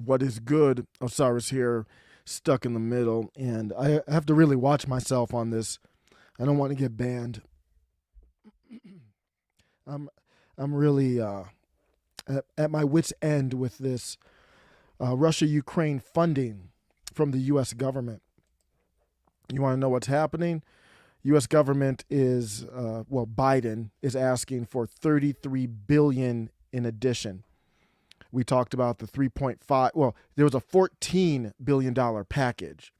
What is good? Osiris here, stuck in the middle, and I have to really watch myself on this. I don't want to get banned. I'm I'm really at my wit's end with this Russia-Ukraine funding from the U.S. government. You want to know what's happening? U.S. government is Biden is asking for 33 billion in addition. We talked about the 3.5. Well, there was a $14 billion package.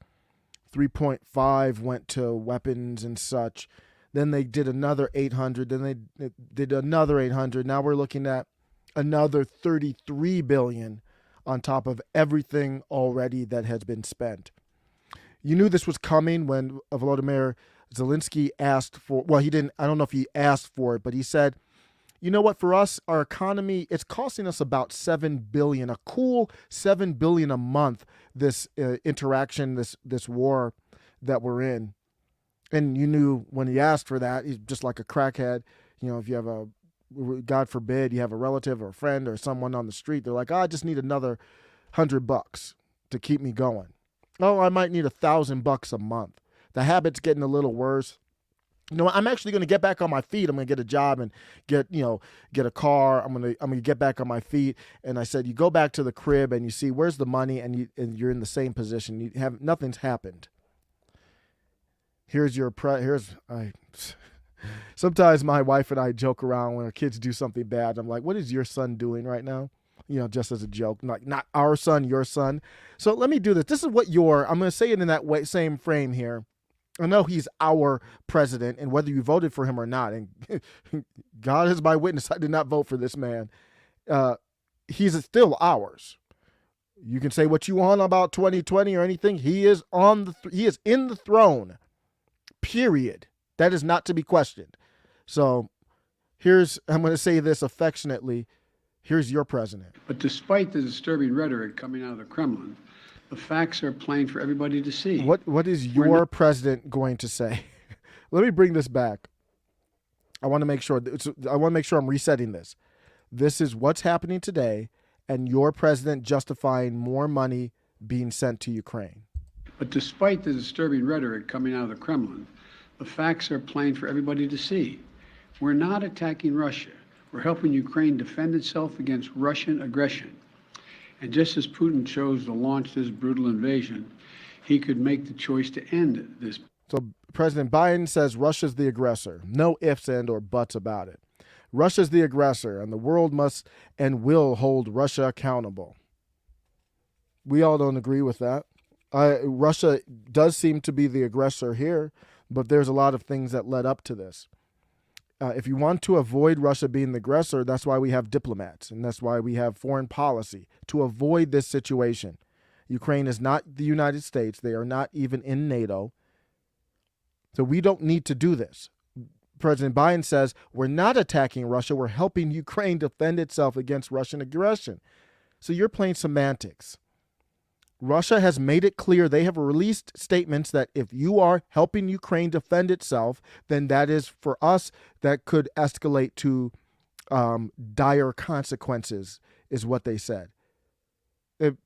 3.5 went to weapons and such. Then they did another 800. Then they did another 800. Now we're looking at another 33 billion on top of everything already that has been spent. You knew this was coming when Volodymyr Zelensky asked for, well, he didn't, I don't know if he asked for it, but he said, you know what, for us, our economy, it's costing us about 7 billion, a cool 7 billion a month, this interaction, this war that we're in. And you knew when he asked for that, he's just like a crackhead. You know, if you have God forbid, you have a relative or a friend or someone on the street, they're like, oh, I just need another $100 to keep me going. Oh, I might need $1,000 a month. The habit's getting a little worse. You know, I'm actually going to get back on my feet. I'm going to get a job and get a car. I'm going to get back on my feet. And I said, you go back to the crib and you see where's the money, and you're in the same position. You have nothing's happened. Sometimes my wife and I joke around when our kids do something bad. I'm like, what is your son doing right now? You know, just as a joke, like not our son, your son. So let me do this. This is what I'm going to say it in that way, same frame here. I know he's our president, and whether you voted for him or not, and God is my witness, I did not vote for this man. He's still ours. You can say what you want about 2020 or anything. He is he is in the throne. Period. That is not to be questioned. So I'm going to say this affectionately. Here's your president. But despite the disturbing rhetoric coming out of the Kremlin, the facts are plain for everybody to see. What is your president going to say? Let me bring this back. I want to make sure I'm resetting this. This is what's happening today, and your president justifying more money being sent to Ukraine. But despite the disturbing rhetoric coming out of the Kremlin, the facts are plain for everybody to see. We're not attacking Russia. We're helping Ukraine defend itself against Russian aggression. And just as Putin chose to launch this brutal invasion, he could make the choice to end this. So President Biden says Russia's the aggressor. No ifs and or buts about it. Russia's the aggressor, and the world must and will hold Russia accountable. We all don't agree with that. Russia does seem to be the aggressor here, but there's a lot of things that led up to this. If you want to avoid Russia being the aggressor, that's why we have diplomats, and that's why we have foreign policy, to avoid this situation. Ukraine is not the United States. They are not even in NATO. So we don't need to do this. President Biden says, we're not attacking Russia. We're helping Ukraine defend itself against Russian aggression. So you're playing semantics. Russia has made it clear, they have released statements that if you are helping Ukraine defend itself, then that is, for us, that could escalate to dire consequences, is what they said.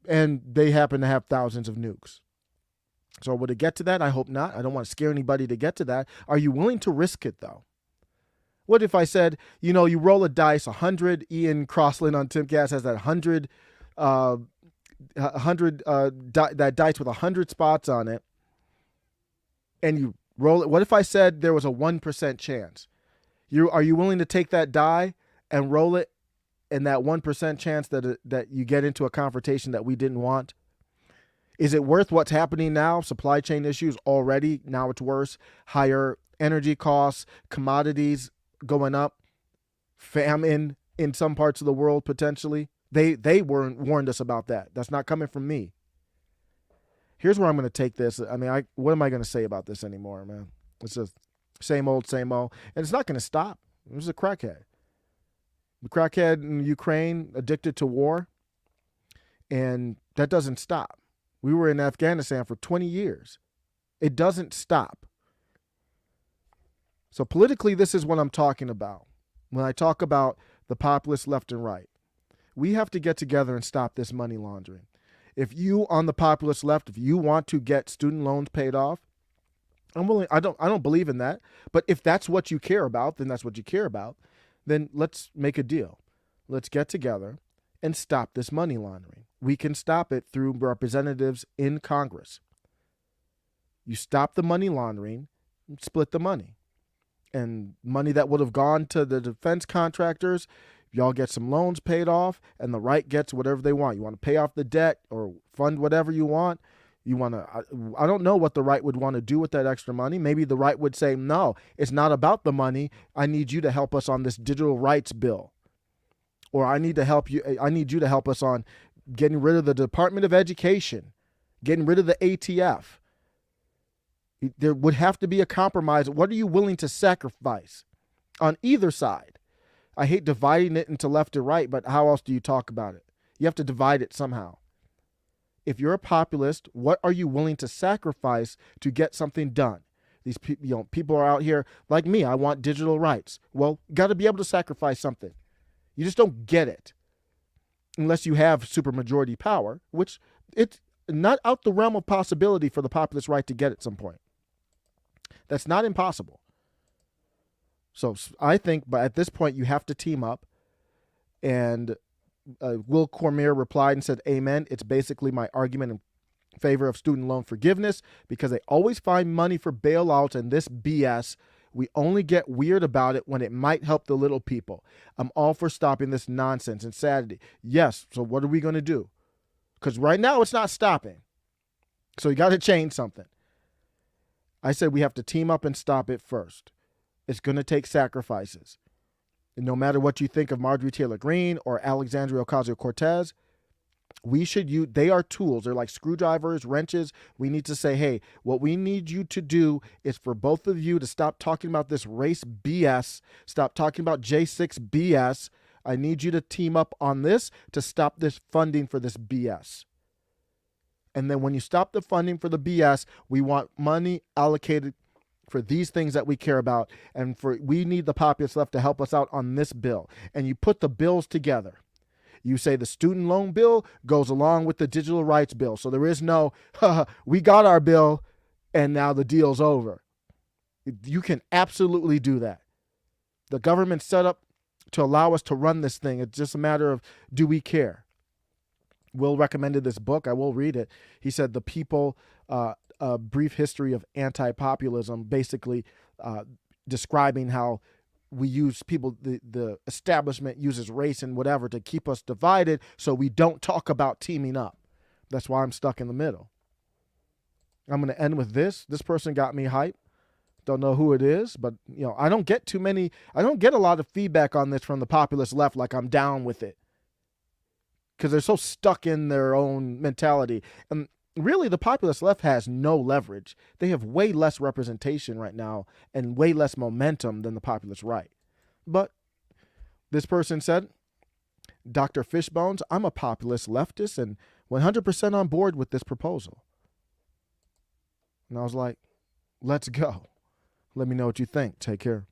And they happen to have thousands of nukes. So would it get to that? I hope not. I don't want to scare anybody to get to that. Are you willing to risk it, though? What if I said, you roll a dice, 100, Ian Crossland on Timcast has that 100 that dice with 100 spots on it, and you roll it. What if I said there was a 1% chance? Are you willing to take that die and roll it, and that 1% chance that you get into a confrontation that we didn't want? Is it worth what's happening now? Supply chain issues already, now it's worse. Higher energy costs, commodities going up, famine in some parts of the world potentially. They warned us about that. That's not coming from me. Here's where I'm going to take this. I mean, what am I going to say about this anymore, man? It's just same old, same old. And it's not going to stop. This is a crackhead. The crackhead in Ukraine, addicted to war. And that doesn't stop. We were in Afghanistan for 20 years. It doesn't stop. So politically, this is what I'm talking about. When I talk about the populist left and right. We have to get together and stop this money laundering. If you on the populist left, if you want to get student loans paid off, I'm willing. I don't believe in that. But if that's what you care about, then that's what you care about. Then let's make a deal. Let's get together and stop this money laundering. We can stop it through representatives in Congress. You stop the money laundering, split the money. And money that would have gone to the defense contractors, y'all get some loans paid off, and the right gets whatever they want. You want to pay off the debt or fund whatever you want. You want to, I don't know what the right would want to do with that extra money. Maybe the right would say, no, it's not about the money. I need you to help us on this digital rights bill. Or I need you to help us on getting rid of the Department of Education, getting rid of the ATF. There would have to be a compromise. What are you willing to sacrifice on either side? I hate dividing it into left or right, but how else do you talk about it? You have to divide it somehow. If you're a populist, what are you willing to sacrifice to get something done? These people are out here like me. I want digital rights. Well, got to be able to sacrifice something. You just don't get it unless you have supermajority power, which it's not out the realm of possibility for the populist right to get at some point. That's not impossible. So I think, but at this point, you have to team up. And Will Cormier replied and said, amen. It's basically my argument in favor of student loan forgiveness because they always find money for bailouts and this BS. We only get weird about it when it might help the little people. I'm all for stopping this nonsense. Insanity. Yes. So what are we going to do? Because right now it's not stopping. So you got to change something. I said we have to team up and stop it first. It's going to take sacrifices. And no matter what you think of Marjorie Taylor Greene or Alexandria Ocasio-Cortez, they are tools. They're like screwdrivers, wrenches. We need to say, hey, what we need you to do is for both of you to stop talking about this race BS, stop talking about J6 BS. I need you to team up on this to stop this funding for this BS. And then when you stop the funding for the BS, we want money allocated for these things that we care about. And we need the populace left to help us out on this bill. And you put the bills together. You say the student loan bill goes along with the digital rights bill. So there is no, we got our bill and now the deal's over. You can absolutely do that. The government's set up to allow us to run this thing. It's just a matter of, do we care? Will recommended this book. I will read it. He said, The People, A Brief History of Anti-Populism, basically describing how we use people, the establishment uses race and whatever to keep us divided so we don't talk about teaming up. That's why I'm stuck in the middle. I'm going to end with this. This person got me hype. Don't know who it is, but I don't get a lot of feedback on this from the populist left like I'm down with it. Because they're so stuck in their own mentality. And really, the populist left has no leverage. They have way less representation right now and way less momentum than the populist right. But this person said, Dr. Fishbones, I'm a populist leftist and 100% on board with this proposal. And I was like, let's go. Let me know what you think. Take care.